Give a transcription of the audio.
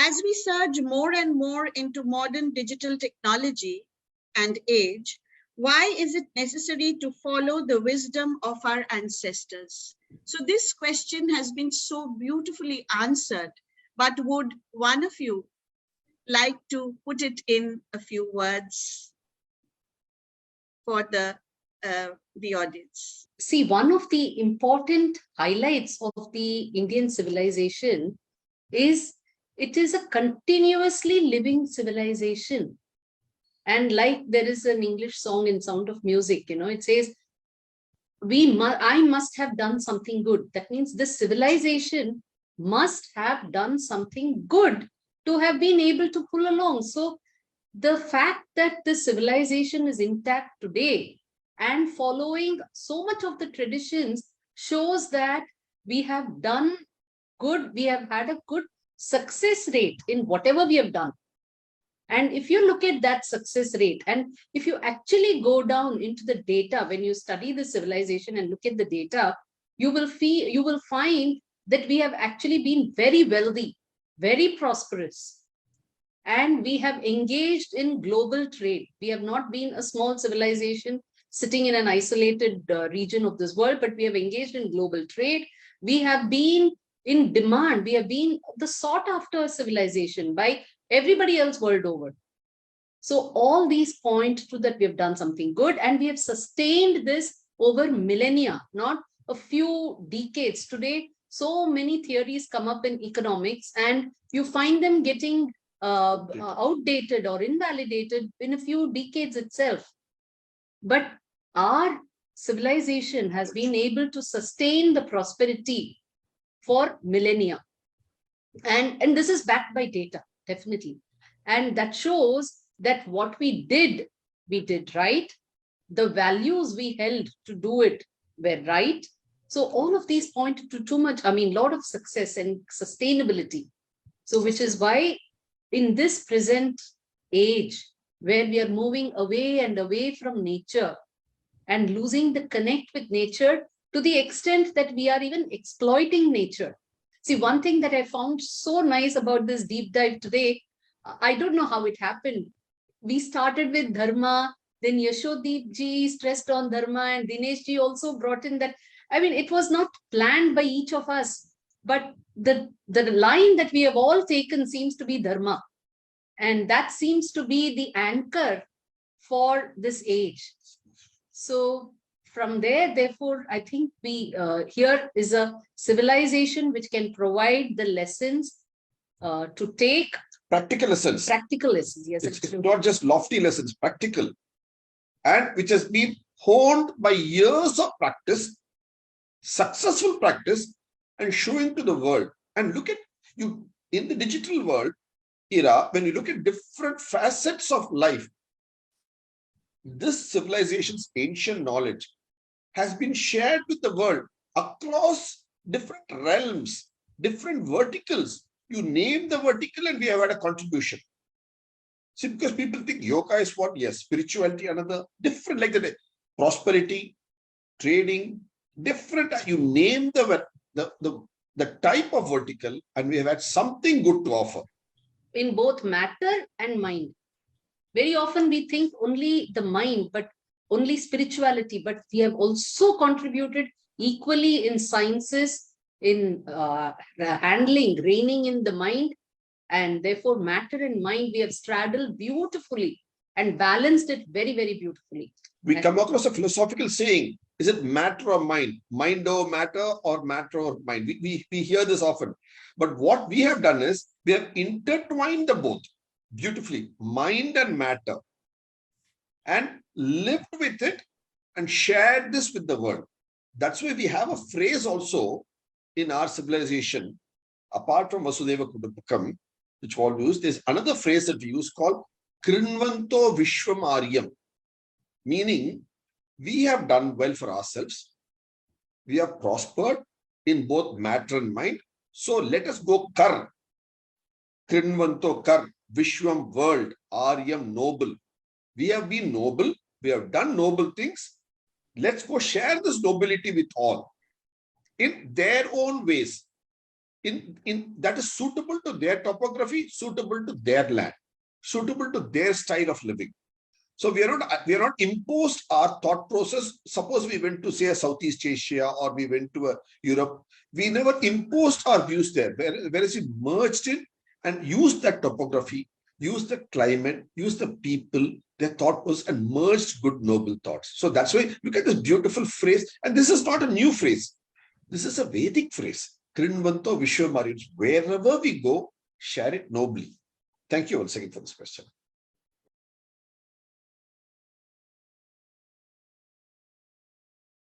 As we surge more and more into modern digital technology and age, why is it necessary to follow the wisdom of our ancestors? So this question has been so beautifully answered, but would one of you like to put it in a few words for the audience? See, one of the important highlights of the Indian civilization is it is a continuously living civilization. And like there is an English song in Sound of Music, it says, I must have done something good. That means this civilization must have done something good to have been able to pull along. So the fact that the civilization is intact today and following so much of the traditions shows that we have done good, we have had a good success rate in whatever we have done. And if you look at that success rate, and if you actually go down into the data, when you study the civilization and look at the data, you will find that we have actually been very wealthy, very prosperous, and we have engaged in global trade. We have not been a small civilization sitting in an isolated region of this world, but we have engaged in global trade. We have been in demand. We have been the sought after civilization by everybody else world over. So all these point to that we have done something good, and we have sustained this over millennia, not a few decades. Today, so many theories come up in economics, and you find them getting outdated or invalidated in a few decades itself. But our civilization has been able to sustain the prosperity for millennia. And this is backed by data, definitely. And that shows that what we did right. The values we held to do it were right. So all of these point to lot of success and sustainability. So which is why in this present age, where we are moving away and away from nature and losing the connect with nature to the extent that we are even exploiting nature. See, one thing that I found so nice about this deep dive today, I don't know how it happened. We started with dharma, then Yashodeep ji stressed on dharma, and Dinesh ji also brought in that. It was not planned by each of us, but the line that we have all taken seems to be dharma. And that seems to be the anchor for this age. So from there, therefore, I think here is a civilization which can provide the lessons to take. Practical lessons. Practical lessons, yes. It's not just lofty lessons, practical. And which has been honed by years of practice, successful practice, and showing to the world. And look at you in the digital world era, when you look at different facets of life, this civilization's ancient knowledge has been shared with the world across different realms, different verticals. You name the vertical and we have had a contribution. See, because people think yoga is what? Yes, spirituality, another, different, like the prosperity, trading, different. You name the type of vertical, and we have had something good to offer. In both matter and mind. Very often we think only the mind, but only spirituality, but we have also contributed equally in sciences, in reigning in the mind, and therefore matter and mind we have straddled beautifully and balanced it very, very beautifully. We come across a philosophical saying, is it matter or mind? Mind over matter or matter or mind? We hear this often. But what we have done is, we have intertwined the both beautifully, mind and matter, and lived with it and shared this with the world. That's why we have a phrase also in our civilization, apart from Vasudeva Kutumbakam, which we all use. There's another phrase that we use called Krinvanto Vishwam Aryam, meaning we have done well for ourselves. We have prospered in both matter and mind. So let us go Kar. Krinvanto Kar, Vishwam, world, Aryam, noble. We have been noble. We have done noble things. Let's go share this nobility with all in their own ways. that is suitable to their topography, suitable to their land, suitable to their style of living. So we are not imposed our thought process. Suppose we went to say a Southeast Asia or we went to a Europe, we never imposed our views there, whereas we merged in and used that topography, used the climate, used the people, their thought process, and merged good noble thoughts. So that's why look at this beautiful phrase, and this is not a new phrase. This is a Vedic phrase. Krinvanto Vishwamari. Wherever we go, share it nobly. Thank you once again for this question.